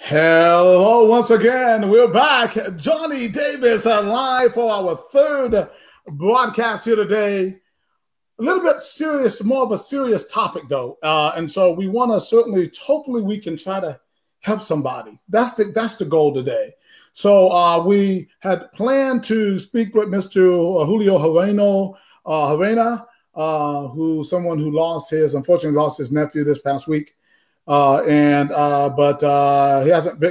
Hello, once again. We're back. Johnny Davis live for our third broadcast here today. A little bit serious, more of a serious topic, though. And so we want to certainly, hopefully, we can try to help somebody. That's the goal today. So we had planned to speak with Mr. Julio Herrera, someone who unfortunately lost his nephew this past week. But he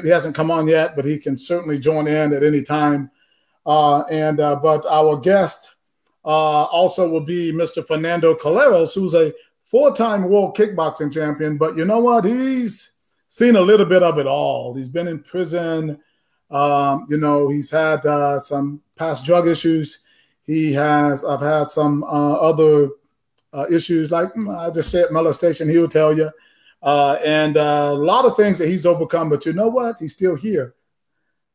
hasn't come on yet, but he can certainly join in at any time. But our guest also will be Mr. Fernando Calleros, who's a four-time world kickboxing champion. But you know what? He's seen a little bit of it all. He's been in prison. He's had some past drug issues. I've had some other issues, like I just said, molestation. He will tell you. And a lot of things that he's overcome, but you know what? He's still here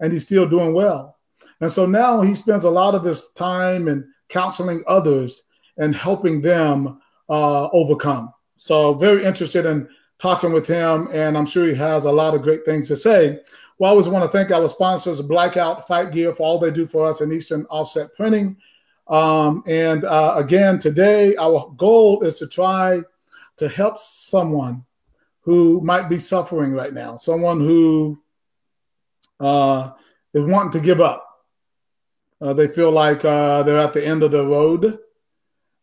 and he's still doing well. And so now he spends a lot of his time in counseling others and helping them overcome. So very interested in talking with him, and I'm sure he has a lot of great things to say. Well, I always want to thank our sponsors, Blackout Fight Gear, for all they do for us in Eastern Offset Printing. Again, today, our goal is to try to help someone who might be suffering right now, someone who is wanting to give up. They feel like they're at the end of the road,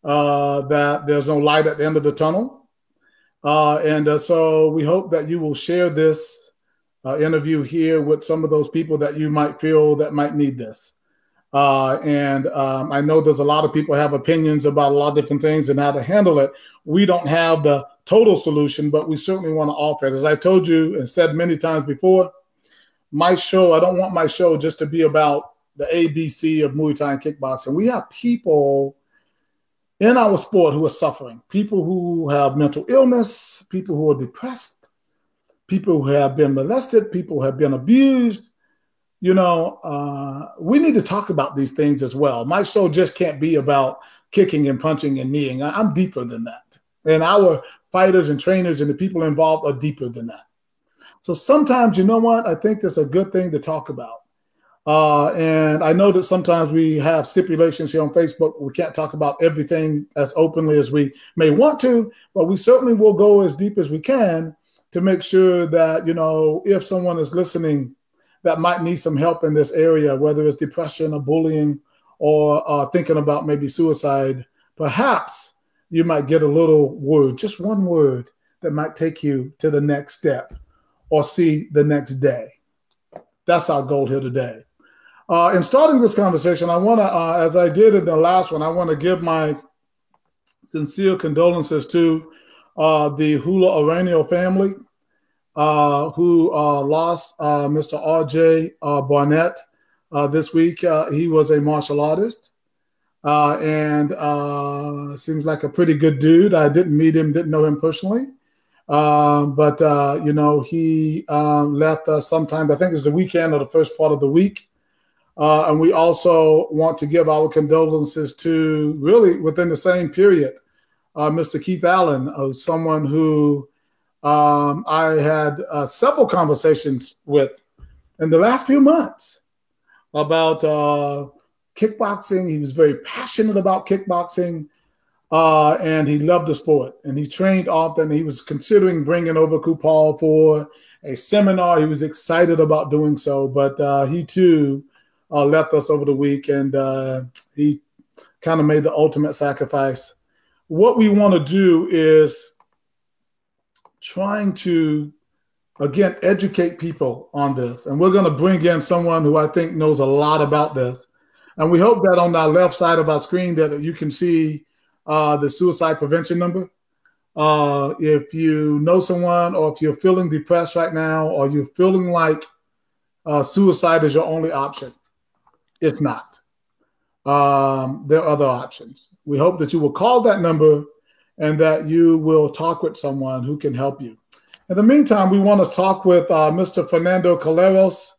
that there's no light at the end of the tunnel. So we hope that you will share this interview here with some of those people that you might feel that might need this. I know there's a lot of people have opinions about a lot of different things and how to handle it. We don't have the total solution, but we certainly want to offer it. As I told you and said many times before, I don't want my show just to be about the ABC of Muay Thai and kickboxing. We have people in our sport who are suffering, people who have mental illness, people who are depressed, people who have been molested, people who have been abused. We need to talk about these things as well. My show just can't be about kicking and punching and kneeing. I'm deeper than that. And our fighters and trainers and the people involved are deeper than that. So sometimes, you know what? I think it's a good thing to talk about. And I know that sometimes we have stipulations here on Facebook. We can't talk about everything as openly as we may want to, but we certainly will go as deep as we can to make sure that, if someone is listening that might need some help in this area, whether it's depression or bullying or thinking about maybe suicide, perhaps you might get a little word, just one word that might take you to the next step or see the next day. That's our goal here today. In starting this conversation, I want to, as I did in the last one, I want to give my sincere condolences to the Hula Aranio family who lost Mr. R.J. Barnett this week. He was a martial artist. Seems like a pretty good dude. I didn't meet him, didn't know him personally. He left us sometime, I think it's the weekend or the first part of the week. And we also want to give our condolences to, really within the same period, Mr. Keith Allen, someone who I had several conversations with in the last few months about kickboxing. He was very passionate about kickboxing, and he loved the sport. And he trained often. He was considering bringing over Kupal for a seminar. He was excited about doing so, but he too left us over the week, and he kind of made the ultimate sacrifice. What we want to do is trying to, again, educate people on this. And we're going to bring in someone who I think knows a lot about this. And we hope that on the left side of our screen that you can see the suicide prevention number. If you know someone, or if you're feeling depressed right now, or you're feeling like suicide is your only option, it's not. There are other options. We hope that you will call that number and that you will talk with someone who can help you. In the meantime, we want to talk with Mr. Fernando Calleros.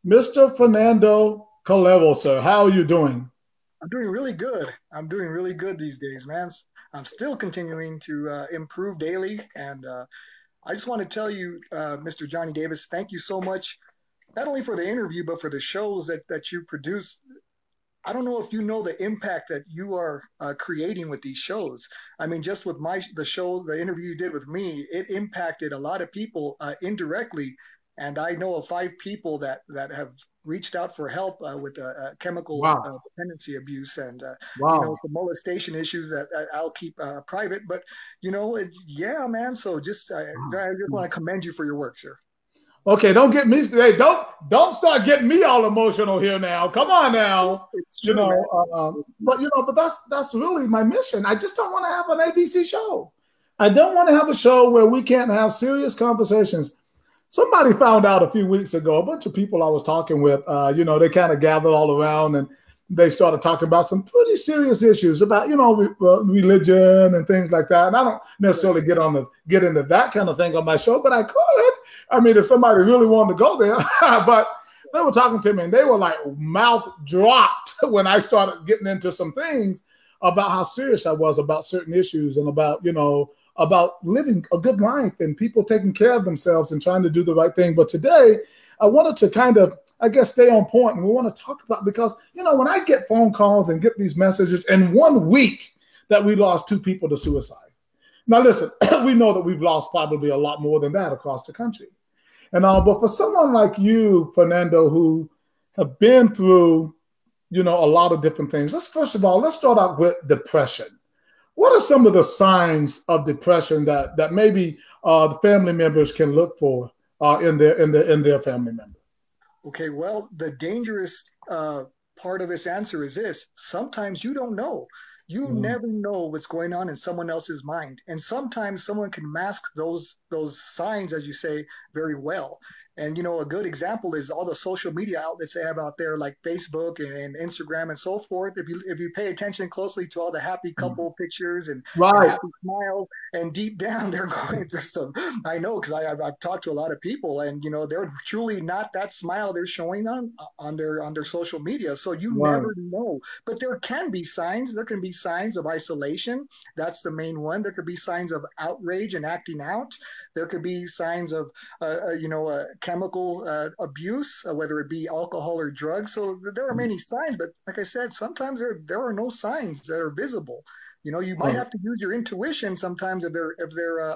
Mr. Fernando Calleros, sir, how are you doing? I'm doing really good. I'm doing really good these days, man. I'm still continuing to improve daily, and I just want to tell you, Mr. Johnny Davis, thank you so much, not only for the interview, but for the shows that you produce. I don't know if you know the impact that you are creating with these shows. I mean, just with the show, the interview you did with me, it impacted a lot of people indirectly. And I know of 5 people that have reached out for help with chemical Wow. dependency abuse and Wow. some molestation issues that I'll keep private. But yeah, man. So I just want to commend you for your work, sir. Okay, don't get me. Hey, don't start getting me all emotional here now. Come on now, It's you true, man. know. But that's really my mission. I just don't want to have an ABC show. I don't want to have a show where we can't have serious conversations. Somebody found out a few weeks ago. A bunch of people I was talking with, they kind of gathered all around and they started talking about some pretty serious issues about religion and things like that. And I don't necessarily get into that kind of thing on my show, but I could. I mean, if somebody really wanted to go there, but they were talking to me and they were like mouth dropped when I started getting into some things about how serious I was about certain issues and about living a good life and people taking care of themselves and trying to do the right thing. But today, I wanted to kind of, I guess, stay on point. And we want to talk about, because, when I get phone calls and get these messages in 1 week that we lost 2 people to suicide. Now, listen, we know that we've lost probably a lot more than that across the country. But for someone like you, Fernando, who have been through, a lot of different things, first of all, let's start out with depression. What are some of the signs of depression that maybe the family members can look for in their family member? Okay, well, the dangerous part of this answer is this. Sometimes you don't know. You never know what's going on in someone else's mind. And sometimes someone can mask those signs, as you say, very well. And a good example is all the social media outlets they have out there, like Facebook and Instagram and so forth. If you pay attention closely to all the happy couple pictures and Right. happy smiles, and deep down they're going through some. I know, because I've talked to a lot of people, and they're truly not that smile they're showing on their social media. So you Right. never know. But there can be signs. There can be signs of isolation. That's the main one. There could be signs of outrage and acting out. There could be signs of chemical abuse, whether it be alcohol or drugs. So there are many signs, but like I said, sometimes there are no signs that are visible. You might Right. have to use your intuition sometimes if they're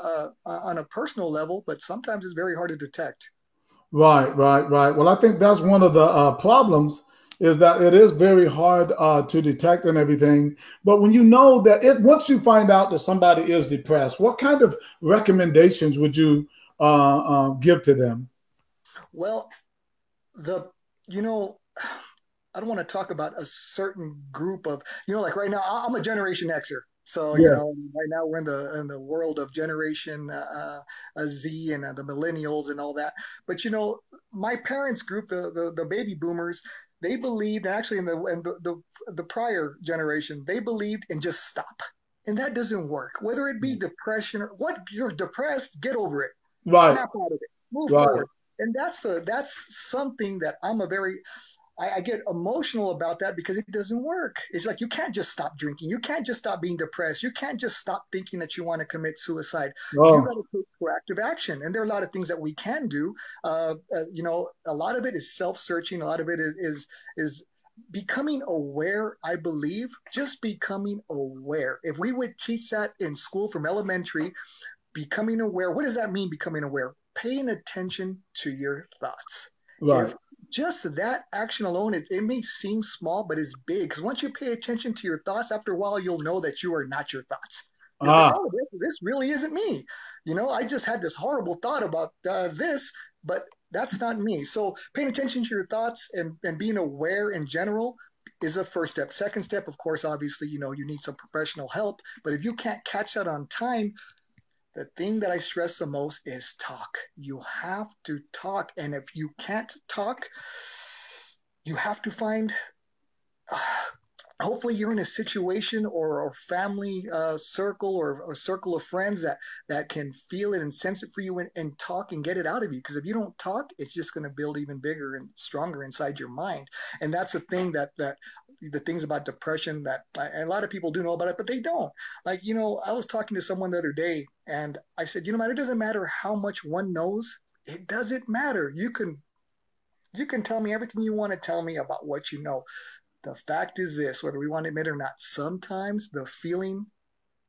on a personal level, but sometimes it's very hard to detect. Right, right, right. Well, I think that's one of the problems, is that it is very hard to detect and everything. But when you know that once you find out that somebody is depressed, what kind of recommendations would you give to them? Well, the you know I don't want to talk about a certain group of, like right now, I'm a Generation Xer. So, Yeah. right now we're in the world of Generation Z and the millennials and all that. But, my parents' group, the baby boomers, they believed, and actually in the prior generation, they believed in just stop. And that doesn't work. Whether it be depression or what, you're depressed, get over it. Right, Snap out of it. Move right. forward. And that's something that I get emotional about that, because it doesn't work. It's like you can't just stop drinking. You can't just stop being depressed. You can't just stop thinking that you want to commit suicide. You got Oh, to take proactive action. And there are a lot of things that we can do. A lot of it is self-searching. A lot of it is becoming aware. I believe just becoming aware. If we would teach that in school from elementary, becoming aware. What does that mean? Becoming aware, paying attention to your thoughts. right. If just that action alone, it may seem small, but it's big. Because once you pay attention to your thoughts, after a while, you'll know that you are not your thoughts. You'll say, Ah, "Oh, this really isn't me." I just had this horrible thought about this, but that's not me. So paying attention to your thoughts and being aware in general is a first step. Second step, of course, obviously, you need some professional help. But if you can't catch that on time, the thing that I stress the most is talk. You have to talk. And if you can't talk, you have to find hopefully you're in a situation or family circle or a circle of friends that can feel it and sense it for you and talk and get it out of you. Because if you don't talk, it's just going to build even bigger and stronger inside your mind. And that's the thing that the things about depression that a lot of people do know about it, but they don't. Like, I was talking to someone the other day and I said, it doesn't matter how much one knows. It doesn't matter. You can tell me everything you want to tell me about what you know. The fact is this, whether we want to admit it or not, sometimes the feeling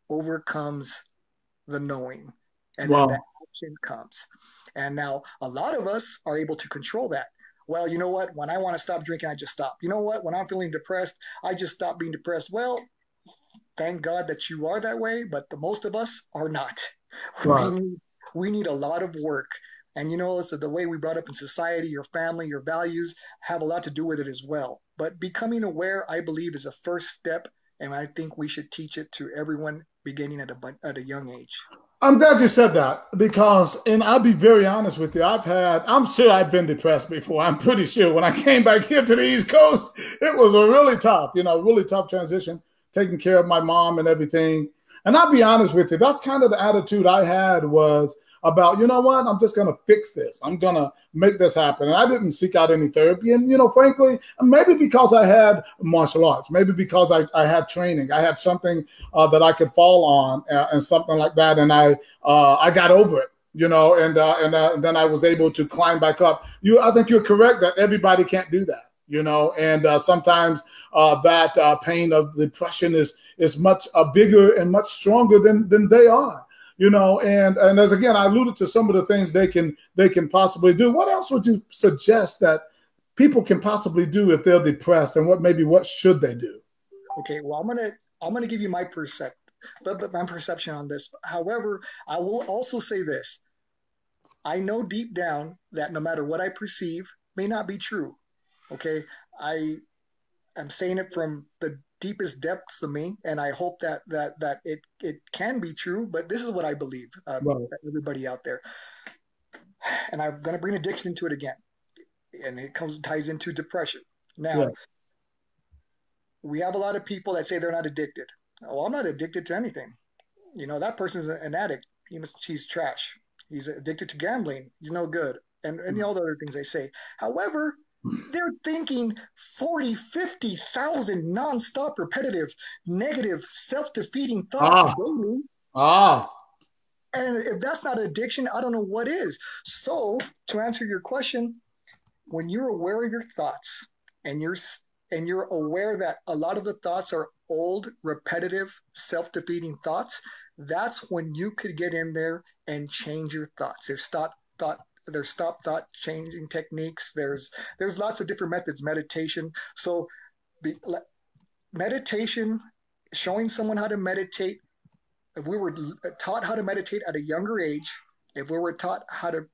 overcomes the knowing, and then the Wow. action comes. And now a lot of us are able to control that. Well, you know what? When I want to stop drinking, I just stop. You know what? When I'm feeling depressed, I just stop being depressed. Well, thank God that you are that way, but the most of us are not. We Right. need, we need a lot of work. And it's the way we brought up in society, your family, your values have a lot to do with it as well. But becoming aware, I believe, is a first step. And I think we should teach it to everyone beginning at a young age. I'm glad you said that because, and I'll be very honest with you, I'm sure I've been depressed before. I'm pretty sure when I came back here to the East Coast, it was a really tough, really tough transition, taking care of my mom and everything. And I'll be honest with you, that's kind of the attitude I had was about, you know what, I'm just going to fix this. I'm going to make this happen. And I didn't seek out any therapy. And, frankly, maybe because I had martial arts, maybe because I had training, I had something that I could fall on and something like that. And I got over it. And then I was able to climb back up. I think you're correct that everybody can't do that. And sometimes that pain of depression is much bigger and much stronger than they are. And as again, I alluded to some of the things they can possibly do. What else would you suggest that people can possibly do if they're depressed, and what should they do? Okay, well, I'm gonna give you my my perception on this. However, I will also say this: I know deep down that no matter what I perceive may not be true. Okay, I am saying it from the deepest depths of me, and I hope that it can be true. But this is what I believe, Right. everybody out there, and I'm going to bring addiction into it again, and ties into depression. Yeah. Now, we have a lot of people that say they're not addicted. Well, I'm not addicted to anything. That person's an addict. He's trash. He's addicted to gambling. He's no good, and all the other things they say. However, they're thinking 40, 50,000 nonstop, repetitive, negative, self-defeating thoughts Ah. daily. Ah. And if that's not addiction, I don't know what is. So, to answer your question, when you're aware of your thoughts and you're aware that a lot of the thoughts are old, repetitive, self-defeating thoughts, that's when you could get in there and change your thoughts. There's stop thought changing techniques. There's lots of different methods. Meditation. So meditation, showing someone how to meditate. If we were taught how to meditate at a younger age, if we were taught how to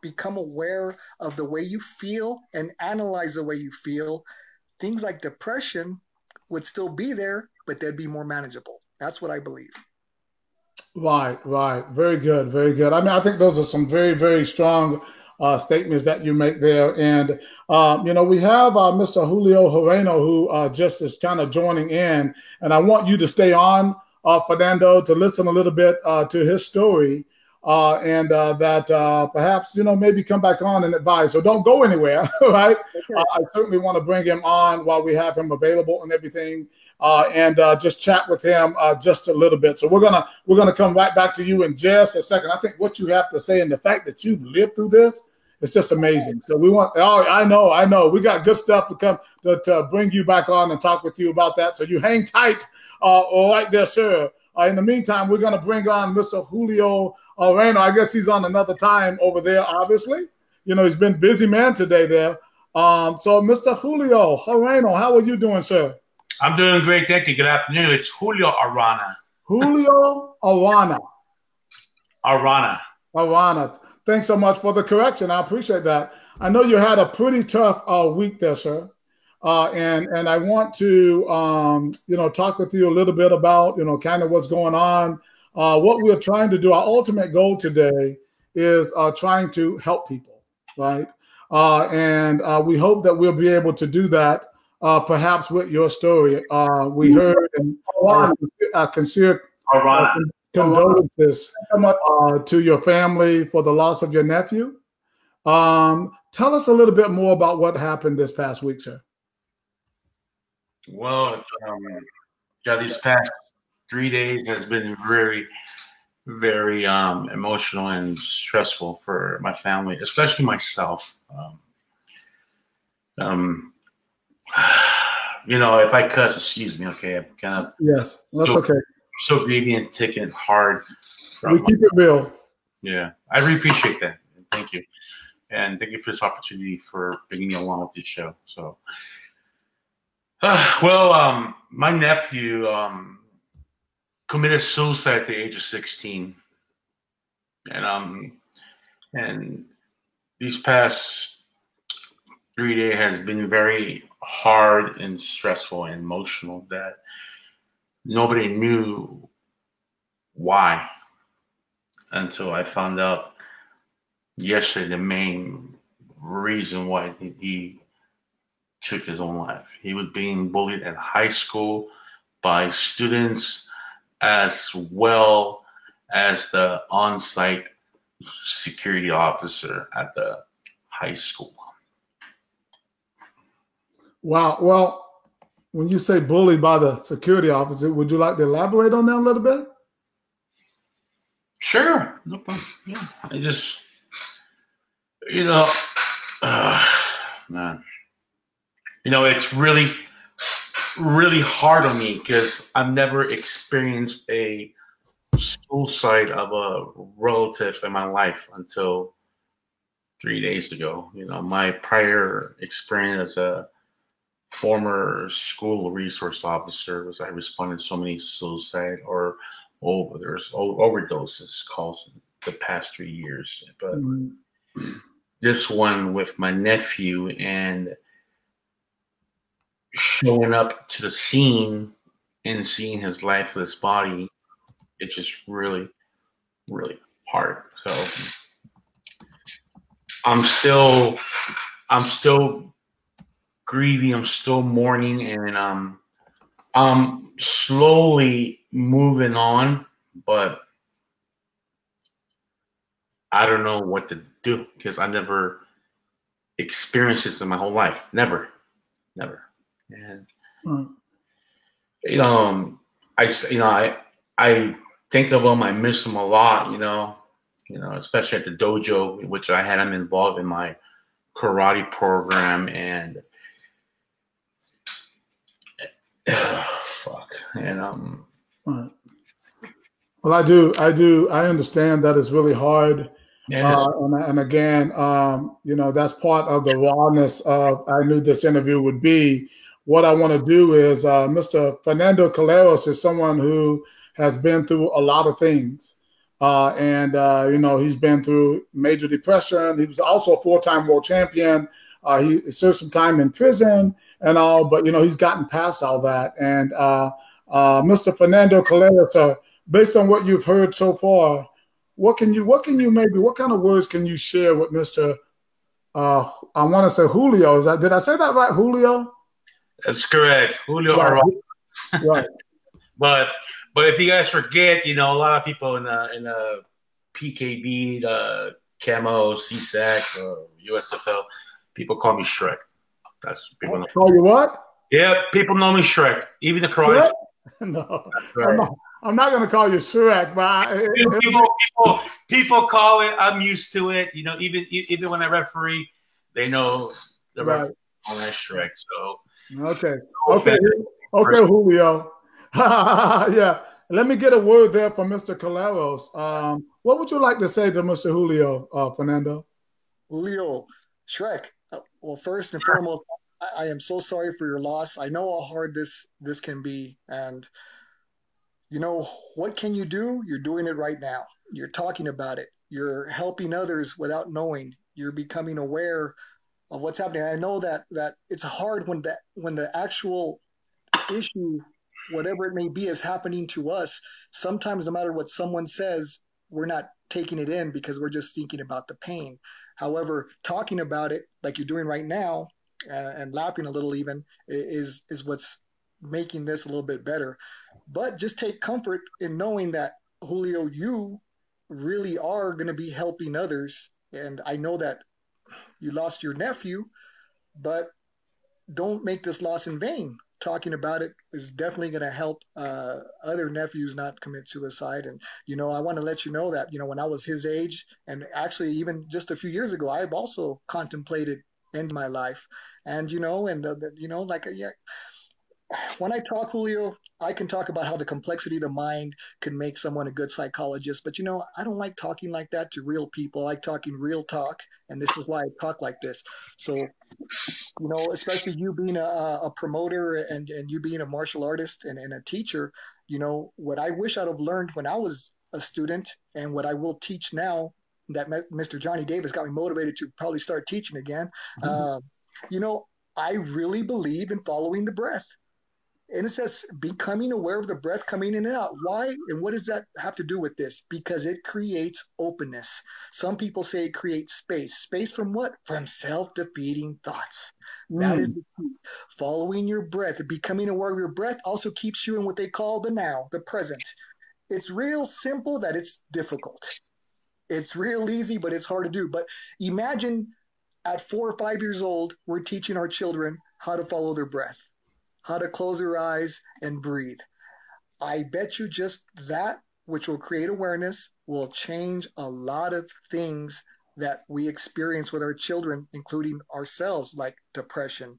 become aware of the way you feel and analyze the way you feel, things like depression would still be there, but they'd be more manageable. That's what I believe. Right, right. Very good, very good. I mean, I think those are some very, very strong statements that you make there. And, we have Mr. Julio Moreno, who just is kind of joining in. And I want you to stay on, Fernando, to listen a little bit to his story and that perhaps, maybe come back on and advise. So don't go anywhere, right? Okay. I certainly want to bring him on while we have him available and everything. And just chat with him just a little bit. So we're gonna come right back to you in just a second. I think what you have to say and the fact that you've lived through this is just amazing. So we want. Oh, I know. We got good stuff to come to bring you back on and talk with you about that. So you hang tight, all right there, sir. In the meantime, we're gonna bring on Mr. Julio Moreno. I guess he's on another time over there. Obviously, he's been busy man today there. So Mr. Julio Moreno, how are you doing, sir? I'm doing great, thank you. Good afternoon. It's Julio Arana. Julio Arana. Arana. Thanks so much for the correction. I appreciate that. I know you had a pretty tough week there, sir. And I want to, talk with you a little bit about, kind of what's going on. What we're trying to do, our ultimate goal today is trying to help people, right? And we hope that we'll be able to do that perhaps with your story. We heard and sincere condolences to your family for the loss of your nephew. Tell us a little bit more about what happened this past week, sir. Well, these past 3 days has been very, very emotional and stressful for my family, especially myself. If I cuss, excuse me, okay? I'm kind of yes, that's okay. So grieving and taking hard. We keep it real. Yeah, I really appreciate that. Thank you, and thank you for this opportunity for bringing me along with this show. So, my nephew committed suicide at the age of 16, and these past 3 days has been very hard and stressful and emotional that nobody knew why until I found out yesterday the main reason why he took his own life. He was being bullied at high school by students as well as the on-site security officer at the high school. Wow. Well, when you say bullied by the security officer, would you like to elaborate on that a little bit? Sure. No problem. Yeah. I just, man, it's really, really hard on me because I've never experienced a suicide of a relative in my life until 3 days ago. My prior experience as a former school resource officer was I responded to so many suicide or overdoses calls the past 3 years. But this one with my nephew and showing up to the scene and seeing his lifeless body, it's just really, really hard. So I'm still grieving, I'm still mourning, and I'm slowly moving on, but I don't know what to do because I never experienced this in my whole life. Never. And I think of him. I miss him a lot. Especially at the dojo, which I had him involved in my karate program, and fuck. And well, I understand that it's really hard. And again, that's part of the rawness of I knew this interview would be. What I want to do is Mr. Fernando Calleros is someone who has been through a lot of things. He's been through major depression. He was also a 4-time world champion. He served some time in prison and all, but he's gotten past all that. And Mr. Fernando Calleros, based on what you've heard so far, what kind of words can you share with Mr. I want to say Julio? Did I say that right, Julio? That's correct, Julio. Right. But if you guys forget, a lot of people in the PKB, the Camo, CSAC, USFL, people call me Shrek. That's people know. Call you what? Yeah, people know me Shrek. Even the karate. No, right. I'm not going to call you Shrek, but people call it. I'm used to it. Even when I referee, they know the referee on that Shrek. So okay, Julio. Yeah. Let me get a word there from Mr. Calleros. What would you like to say to Mr. Julio, Fernando? Julio, Shrek. Well, first and foremost, I am so sorry for your loss. I know how hard this can be, and what can you do? You're doing it right now. You're talking about it. You're helping others without knowing. You're becoming aware of what's happening. I know that it's hard when the actual issue, whatever it may be, is happening to us. Sometimes no matter what someone says, we're not taking it in because we're just thinking about the pain. However, talking about it like you're doing right now and laughing a little even is what's making this a little bit better. But just take comfort in knowing that, Julio, you really are going to be helping others. And I know that you lost your nephew, but don't make this loss in vain. Talking about it is definitely going to help other nephews not commit suicide. And, I want to let you know that, when I was his age, and actually even just a few years ago, I've also contemplated end my life. And, yeah, when I talk, Julio, I can talk about how the complexity of the mind can make someone a good psychologist. But, I don't like talking like that to real people. I like talking real talk. And this is why I talk like this. So, especially you being a promoter and you being a martial artist and a teacher, what I wish I'd have learned when I was a student and what I will teach now that Mr. Johnny Davis got me motivated to probably start teaching again. I really believe in following the breath. And it says becoming aware of the breath coming in and out. Why? And what does that have to do with this? Because it creates openness. Some people say it creates space. Space from what? From self-defeating thoughts. That is the key. Following your breath, becoming aware of your breath also keeps you in what they call the now, the present. It's real simple that it's difficult. It's real easy, but it's hard to do. But imagine at 4 or 5 years old, we're teaching our children how to follow their breath, how to close their eyes and breathe. I bet you just that, which will create awareness, will change a lot of things that we experience with our children, including ourselves, like depression.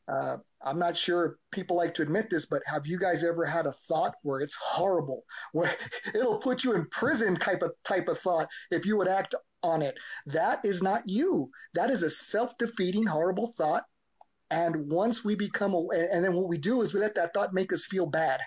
I'm not sure people like to admit this, but have you guys ever had a thought where it's horrible, where it'll put you in prison type of thought if you would act on it? That is not you. That is a self-defeating, horrible thought. And once we become aware, and then what we do is we let that thought make us feel bad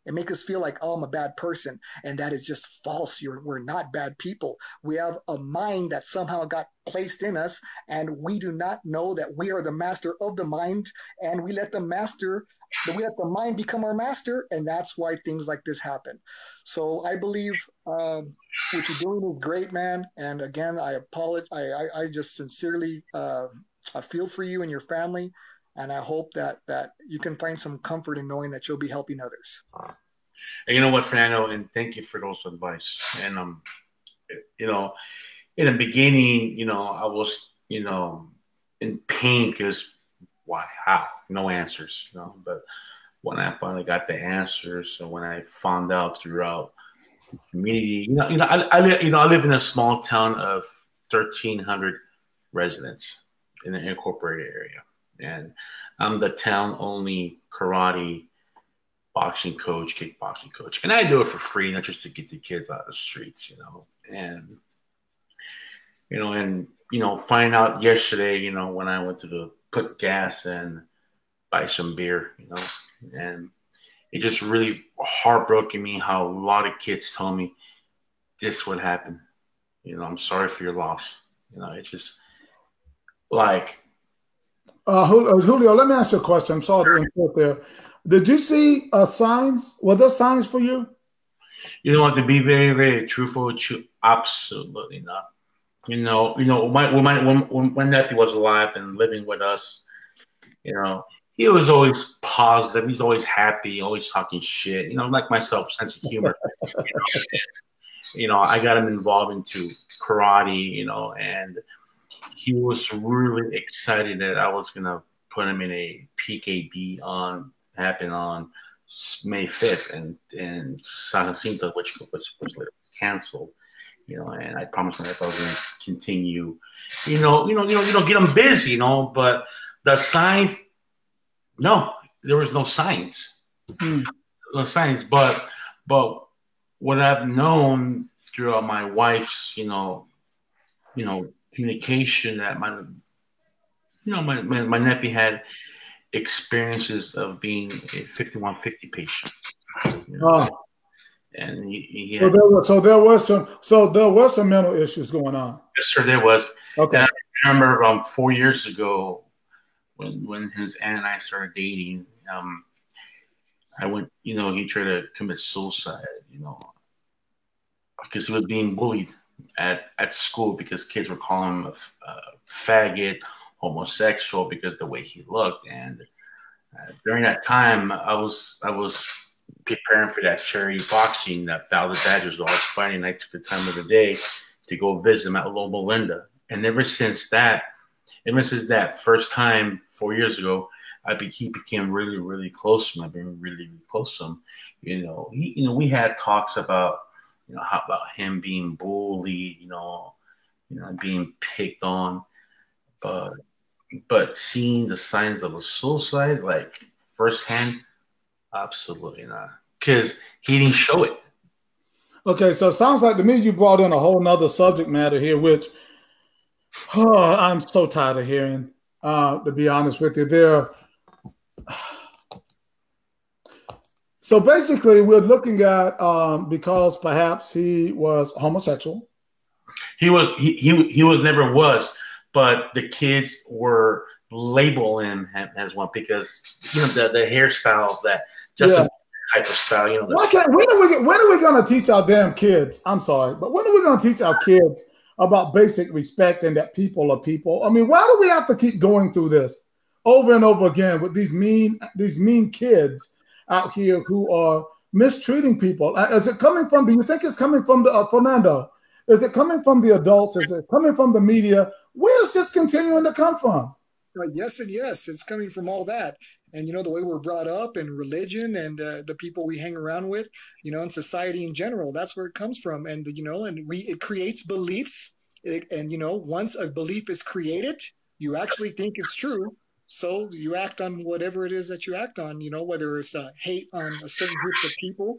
and make us feel like, oh, I'm a bad person. And that is just false. We're not bad people. We have a mind that somehow got placed in us, and we do not know that we are the master of the mind, and we let the mind become our master, and that's why things like this happen. So I believe what you're doing is great, man. And again, I apologize. I just sincerely I feel for you and your family. And I hope that you can find some comfort in knowing that you'll be helping others. And you know what, Fernando, and thank you for those advice. And in the beginning, I was, in pain because why, how, no answers, But when I finally got the answers, and when I found out throughout the community, I live in a small town of 1,300 residents in an incorporated area. And I'm the town only karate, boxing coach, kickboxing coach. And I do it for free, not just to get the kids out of the streets, And, find out yesterday, when I went to put gas and buy some beer, and it just really heartbroken me how a lot of kids told me this would happen. I'm sorry for your loss. It's just like, Julio, let me ask you a question. I'm sorry to interrupt there. Did you see signs? Were there signs for you? To be very, very truthful with you, absolutely not. When my nephew was alive and living with us, he was always positive. He's always happy, always talking shit. Like myself, sense of humor. I got him involved into karate, and he was really excited that I was going to put him in a PKB happen on May 5th in San Jacinto, which was later canceled, and I promised myself I was going to continue, get him busy, but the signs, no, there was no signs, no signs, but what I've known throughout my wife's, communication that my nephew had experiences of being a 5150 patient. And he had, so there were some mental issues going on. Yes, sir, there was. Okay. And I remember 4 years ago when his aunt and I started dating, I went, he tried to commit suicide, because he was being bullied at school because kids were calling him a faggot, homosexual because of the way he looked. And during that time, I was preparing for that charity boxing that Battle of the Badgers was always fighting. And I took the time of the day to go visit him at Loma Linda. And ever since that first time 4 years ago, he became really, really close to me. I've been really, really close to him. We had talks about, how about him being bullied, being picked on, but seeing the signs of a suicide, like firsthand, absolutely not, because he didn't show it. Okay, so it sounds like to me you brought in a whole nother subject matter here, which I'm so tired of hearing. To be honest with you, so basically we're looking at because perhaps he was homosexual. He never was, but the kids were labeling him as one because the hairstyle, that Justin type of style. When are we going to teach our damn kids? I'm sorry, but when are we going to teach our kids about basic respect and that people are people? I mean, why do we have to keep going through this over and over again with these mean kids out here who are mistreating people? Is it coming from? Do you think it's coming from the Fernando? Is it coming from the adults? Is it coming from the media? Where is this continuing to come from? Yes and yes, it's coming from all that. And, the way we're brought up and religion and the people we hang around with, and society in general, that's where it comes from. And, it creates beliefs. And, once a belief is created, you actually think it's true. So you act on whatever it is that you act on, whether it's hate on a certain group of people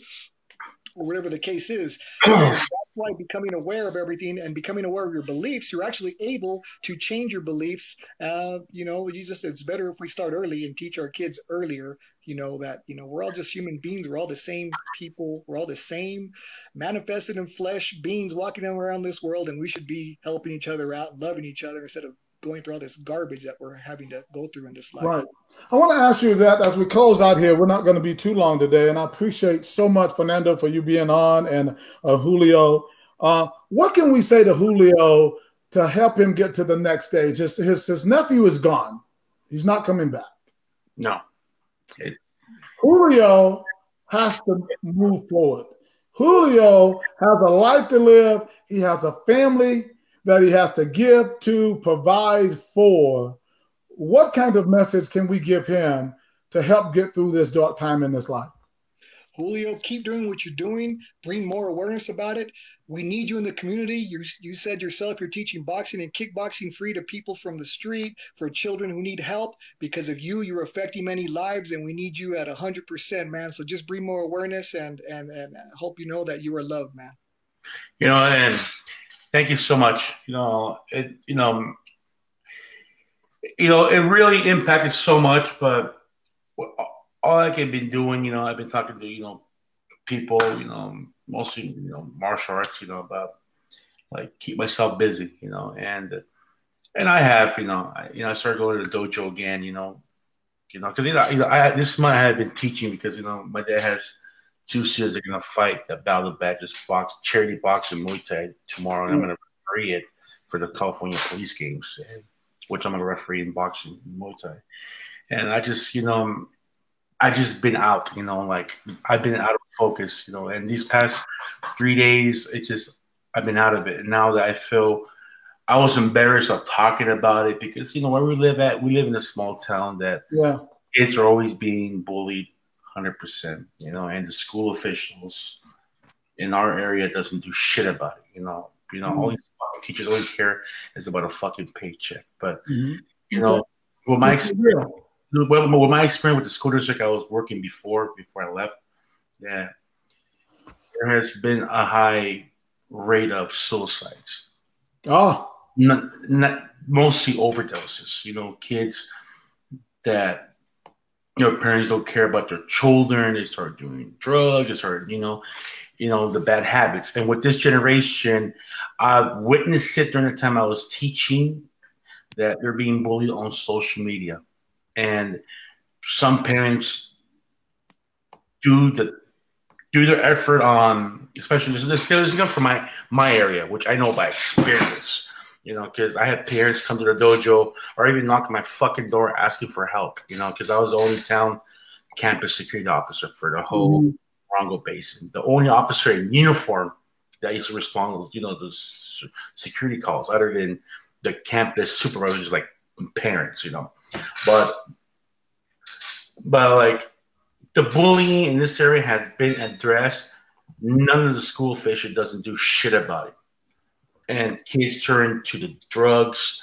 or whatever the case is. And that's why becoming aware of everything and becoming aware of your beliefs, you're actually able to change your beliefs. It's better if we start early and teach our kids earlier, that, we're all just human beings. We're all the same people. We're all the same manifested in flesh beings walking around this world. And we should be helping each other out, loving each other instead of going through all this garbage that we're having to go through in this life. Right. I want to ask you that as we close out here. We're not going to be too long today, and I appreciate so much, Fernando, for you being on, and Julio. What can we say to Julio to help him get to the next stage? His nephew is gone. He's not coming back. No. Julio has to move forward. Julio has a life to live. He has a family that he has to give to, provide for. What kind of message can we give him to help get through this dark time in his life? Julio, keep doing what you're doing. Bring more awareness about it. We need you in the community. You said yourself you're teaching boxing and kickboxing free to people from the street, for children who need help. Because of you, you're affecting many lives, and we need you at 100%, man. So just bring more awareness and hope you know that you are loved, man. And thank you so much. It really impacted so much, but all I've been doing, I've been talking to, people, mostly, martial arts, about like keep myself busy, and I have, I started going to the dojo again, because, this month I had been teaching because, my dad has 2 series they're going to fight that Battle of the Badgers charity boxing Muay Thai tomorrow, and I'm going to referee it for the California police games, which I'm going to referee in boxing and Muay Thai. And I just, I just been out, I've been out of focus, and these past 3 days, I've been out of it. And now that I feel I was embarrassed of talking about it because, where we live in a small town that kids are always being bullied 100%, and the school officials in our area doesn't do shit about it, all these fucking teachers only care is about a fucking paycheck. But, with my experience with the school district I was working before I left, there has been a high rate of suicides. Oh. Not mostly overdoses, kids that their parents don't care about their children. They start doing drugs. They start, the bad habits. And with this generation, I've witnessed it during the time I was teaching that they're being bullied on social media. And some parents do their effort on, especially this comes from my area, which I know by experience. You know, because I had parents come to the dojo or even knock on my fucking door asking for help. You know, because I was the only town campus security officer for the whole Rongo Basin, the only officer in uniform that used to respond with, you know, those security calls, other than the campus supervisors, like parents, you know. But like the bullying in this area has been addressed. None of the school official doesn't do shit about it, and kids turn to the drugs,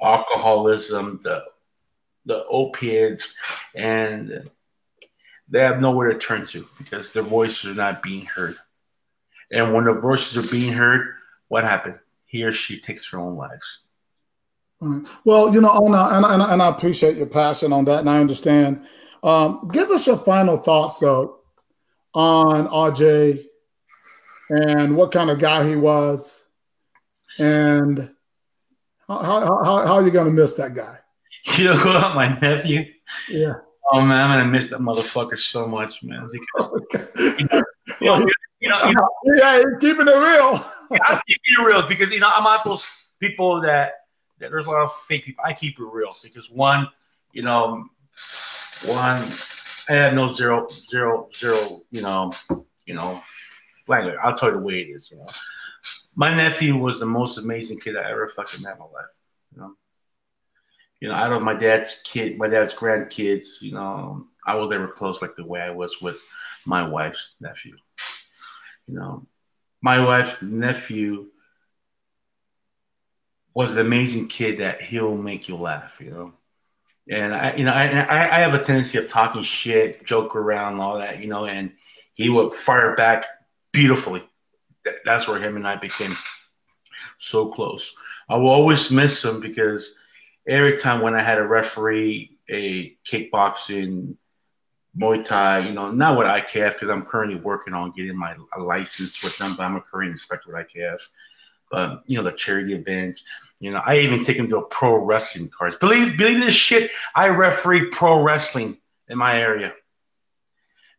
alcoholism, the opiates, and they have nowhere to turn to because their voices are not being heard. And when the voices are being heard, what happened? He or she takes their own lives. Well, you know, and I appreciate your passion on that, and I understand. Give us your final thoughts, though, on RJ and what kind of guy he was, and how are you going to miss that guy? You know what, my nephew? Yeah. Oh man, I'm gonna miss that motherfucker so much, man. Because yeah, he's keeping it real. I'm keeping it real because I'm not those people that there's a lot of fake people. I keep it real because one, I have no zero, language. I'll tell you the way it is. My nephew was the most amazing kid I ever fucking met in my life. Out of my dad's grandkids, I was never close like the way I was with my wife's nephew. My wife's nephew was an amazing kid that he'll make you laugh, And I have a tendency of talking shit, joke around, and all that, and he would fire back beautifully. That's where him and I became so close. I will always miss him because every time when I had a referee, a kickboxing, Muay Thai, not with IKF because I'm currently working on getting my license with them, but I'm a Korean inspector with IKF. But the charity events, I even take him to a pro wrestling cards. Believe this shit, I referee pro wrestling in my area.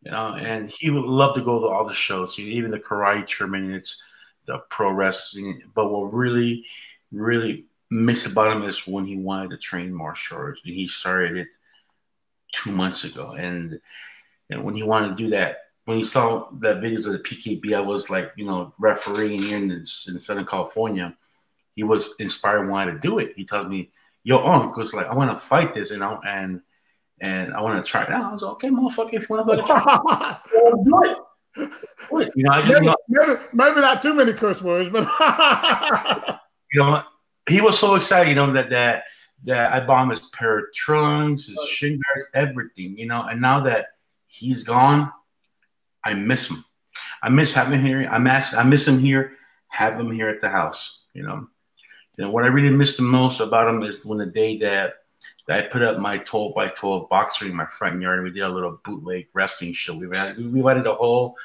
And he would love to go to all the shows, even the karate tournaments, the pro wrestling. But what really, really missed about him is when he wanted to train martial arts. He started it 2 months ago, and when he wanted to do that, when he saw the videos of the PKB, I was like, refereeing here in Southern California. He was inspired, wanted to do it. He tells me, "Yo, was like, I want to fight this, and I want to try it out." I was like, "Okay, motherfucker, if you want to try it, do it." Maybe not too many curse words, but he was so excited, that I bought him his pair of trunks, his shin guards, everything, And now that he's gone, I miss him. I miss having him here. I miss him here. Have him here at the house. What I really miss the most about him is when the day that I put up my 12x12 box ring in my front yard and we did a little bootleg wrestling show. We invited the whole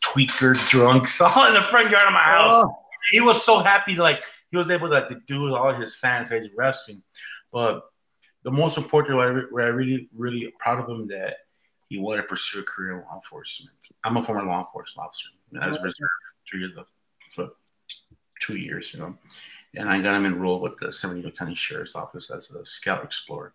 tweaker drunks all in the front yard of my house. Oh. He was so happy, like he was able to do all his fans his wrestling. But the most important, where I really, really proud of him that he wanted to pursue a career in law enforcement. I'm a former law enforcement officer. I was reserve for 2 years, And I got him enrolled with the San Bernardino County Sheriff's Office as a Scout Explorer.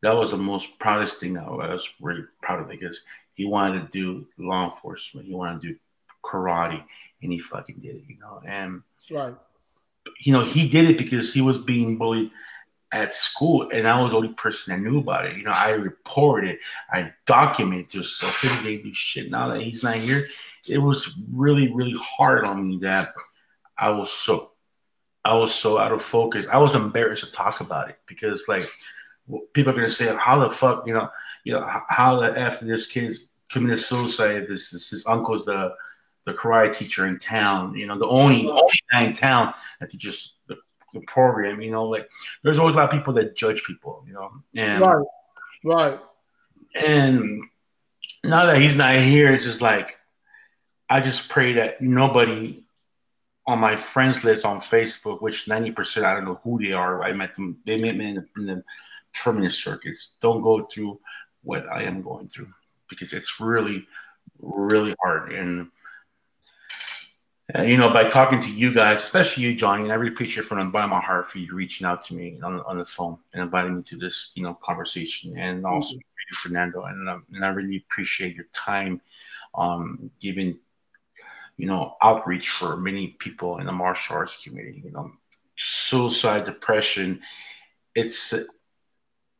That was the most proudest thing I was really proud of because he wanted to do law enforcement. He wanted to do karate, and he fucking did it, And right. He did it because he was being bullied at school, and I was the only person that knew about it. I reported it, I documented it, so he didn't do shit. Now that he's not here, it was really, really hard on me that I was so out of focus. I was embarrassed to talk about it because, like, people are gonna say, "How the fuck, how the after this kid's committed suicide? His uncle's the karate teacher in town. The only guy in town that teaches the program. Like there's always a lot of people that judge people. And right. And now that he's not here, it's just like I just pray that nobody on my friends list on Facebook, which 90% I don't know who they are. I met them. They met me in the terminus circuits. Don't go through what I am going through because it's really, really hard. And By talking to you guys, especially you, Johnny, and I really appreciate from the bottom of my heart for you reaching out to me on the phone and inviting me to this, conversation, and also you, Fernando, and I really appreciate your time, giving, outreach for many people in the martial arts community. Suicide, depression, it's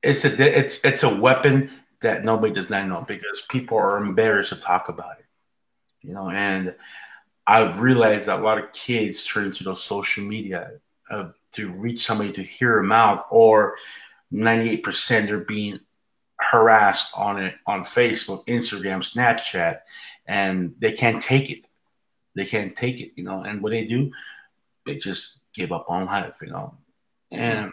it's a weapon that nobody does not know because people are embarrassed to talk about it. And I've realized that a lot of kids turn to those social media to reach somebody to hear them out, or 98% they're being harassed on it on Facebook, Instagram, Snapchat, and they can't take it. They can't take it, And what they do, they just give up on life, And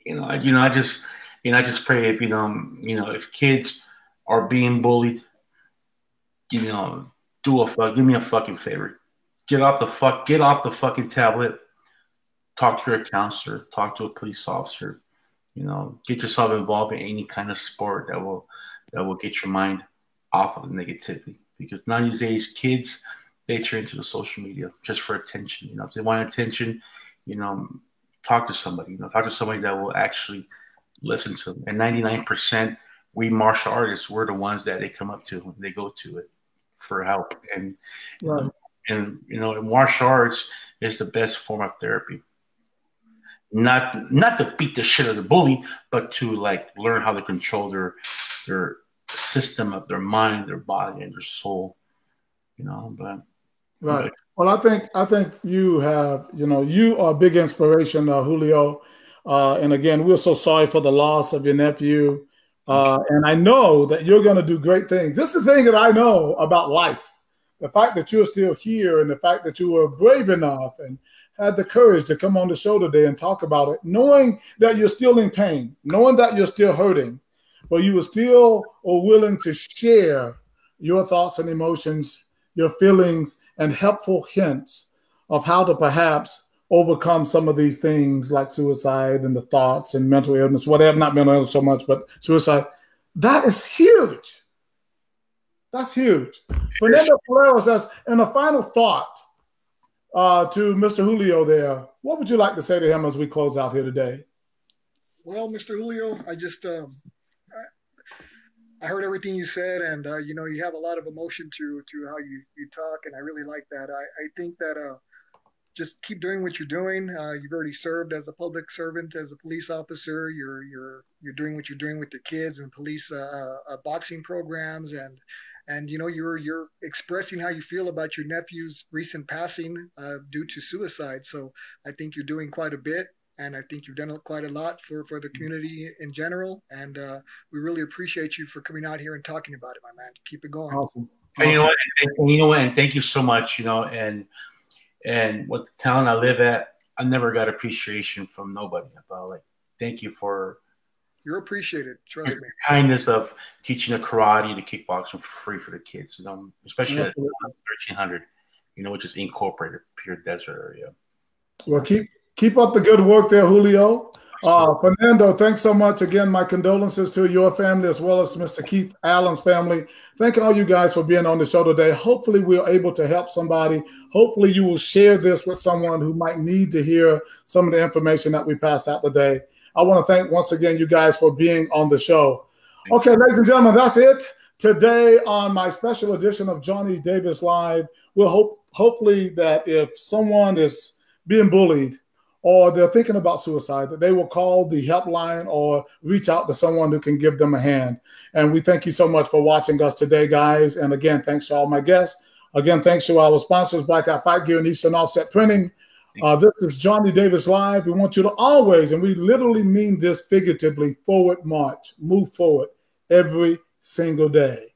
I just pray if if kids are being bullied, give me a fucking favor. Get off the fucking tablet. Talk to your counselor. Talk to a police officer. Get yourself involved in any kind of sport that will get your mind off of the negativity. Because none of these days, kids, they turn to the social media just for attention. If they want attention, talk to somebody. Talk to somebody that will actually listen to them. And 99%, we martial artists, we're the ones that they come up to when they go to it for help. And right. Martial arts is the best form of therapy. Not to beat the shit out of the bully, but to learn how to control their system of their mind, their body, and their soul. But right. Well, I think you have, you are a big inspiration, Julio. And again, we're so sorry for the loss of your nephew. And I know that you're going to do great things. This is the thing that I know about life. The fact that you're still here and the fact that you were brave enough and had the courage to come on the show today and talk about it, knowing that you're still in pain, knowing that you're still hurting, but you were still willing to share your thoughts and emotions, your feelings, and helpful hints of how to perhaps overcome some of these things like suicide and the thoughts and mental illness, whatever, not mental illness so much, but suicide. That is huge. That's huge. Fernando Calleros says, and a final thought to Mr. Julio there, what would you like to say to him as we close out here today? Well, Mr. Julio, I just I heard everything you said, and you have a lot of emotion to how you talk, and I really like that. I think that just keep doing what you're doing. You've already served as a public servant, as a police officer. You're doing what you're doing with the kids and police boxing programs, and you're expressing how you feel about your nephew's recent passing due to suicide. So I think you're doing quite a bit. And I think you've done quite a lot for the community in general. And we really appreciate you for coming out here and talking about it, my man. Keep it going. Awesome. And you know what? And thank you so much. And with the town I live at, I never got appreciation from nobody about thank you for. You're appreciated. Trust me. Kindness of teaching the karate, the kickboxing for free for the kids. Especially at 1300. Which is incorporated pure desert area. Well, keep up the good work there, Julio. Fernando, thanks so much. Again, my condolences to your family as well as to Mr. Keith Allen's family. Thank all you guys for being on the show today. Hopefully we're able to help somebody. Hopefully you will share this with someone who might need to hear some of the information that we passed out today. I want to thank once again you guys for being on the show. Okay, ladies and gentlemen, that's it. Today on my special edition of Johnny Davis Live, we'll hopefully that if someone is being bullied, or they're thinking about suicide, that they will call the helpline or reach out to someone who can give them a hand. And we thank you so much for watching us today, guys. And again, thanks to all my guests. Again, thanks to our sponsors, Blackout Fight Gear and Eastern Offset Printing. This is Johnny Davis Live. We want you to always, and we literally mean this figuratively, forward march, move forward every single day.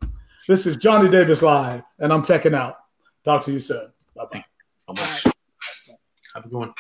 This is Johnny Davis Live, and I'm checking out. Talk to you soon. Bye-bye. Have a good one.